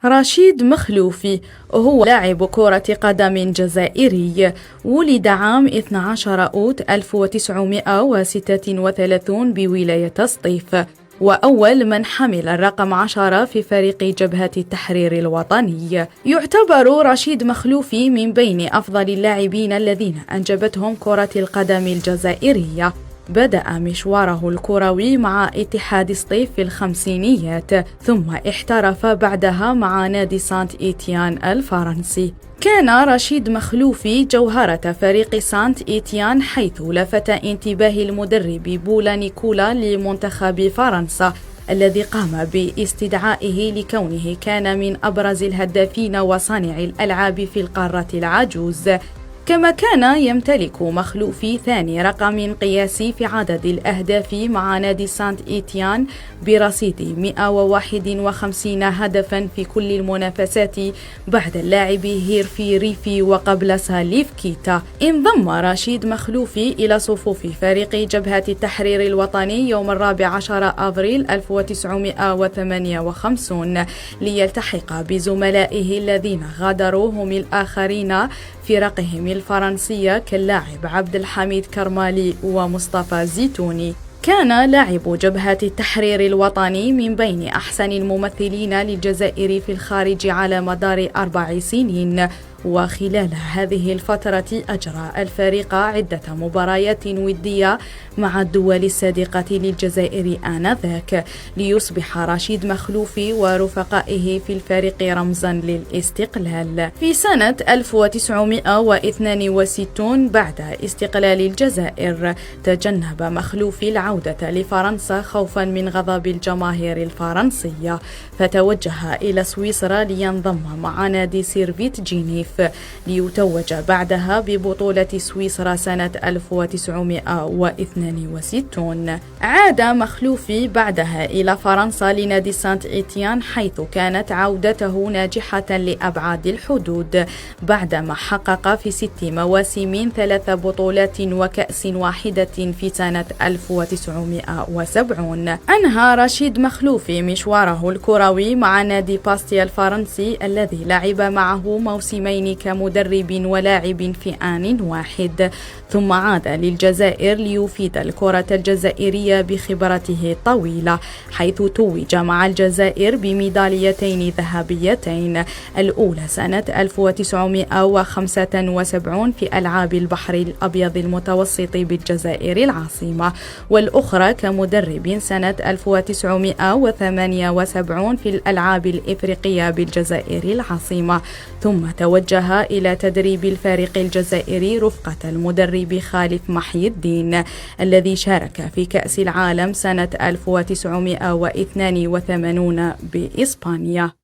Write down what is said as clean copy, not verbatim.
رشيد مخلوفي هو لاعب كرة قدم جزائري. ولد عام 12 أوت 1936 بولاية سطيف، وأول من حمل الرقم 10 في فريق جبهة التحرير الوطني. يعتبر رشيد مخلوفي من بين أفضل اللاعبين الذين أنجبتهم كرة القدم الجزائرية. بدأ مشواره الكروي مع اتحاد سطيف في الخمسينيات، ثم احترف بعدها مع نادي سانت إيتيان الفرنسي. كان رشيد مخلوفي جوهرة فريق سانت إيتيان، حيث لفت انتباه المدرب بولا نيكولا لمنتخب فرنسا، الذي قام باستدعائه لكونه كان من أبرز الهدافين وصانع الألعاب في القارة العجوز. كما كان يمتلك مخلوفي ثاني رقم قياسي في عدد الأهداف مع نادي سانت إيتيان برصيد 151 هدفا في كل المنافسات بعد اللاعب هيرفي ريفي وقبل ساليف كيتا. انضم رشيد مخلوفي إلى صفوف فريق جبهة التحرير الوطني يوم 14 أبريل 1958 ليلتحق بزملائه الذين غادروا هم الآخرين فرقهم الفرنسية كاللاعب عبد الحميد كرمالي ومصطفى زيتوني. كان لاعب جبهة التحرير الوطني من بين أحسن الممثلين للجزائر في الخارج على مدار 4 سنين، وخلال هذه الفترة أجرى الفريق عدة مباريات ودية مع الدول الصادقة للجزائر آنذاك، ليصبح رشيد مخلوفي ورفقائه في الفريق رمزا للاستقلال. في سنة 1962 بعد استقلال الجزائر تجنب مخلوفي العودة لفرنسا خوفا من غضب الجماهير الفرنسية، فتوجه إلى سويسرا لينضم مع نادي سيرفيت جينيف ليتوج بعدها ببطولة سويسرا سنة 1962. عاد مخلوفي بعدها إلى فرنسا لنادي سانت إيتيان، حيث كانت عودته ناجحة لأبعد الحدود بعدما حقق في 6 مواسم 3 بطولات وكأس واحدة في سنة 1970. أنهى رشيد مخلوفي مشواره الكروي مع نادي باستيا الفرنسي، الذي لعب معه موسمين كمدرب ولاعب في آن واحد، ثم عاد للجزائر ليفيد الكرة الجزائرية بخبرته الطويلة، حيث توج مع الجزائر بميداليتين ذهبيتين، الأولى سنة 1975 في ألعاب البحر الأبيض المتوسط بالجزائر العاصمة، والأخرى كمدرب سنة 1978 في الألعاب الإفريقية بالجزائر العاصمة، ثم توجه إلى تدريب الفريق الجزائري رفقة المدرب خالف محي الدين، الذي شارك في كأس العالم سنة 1982 بإسبانيا.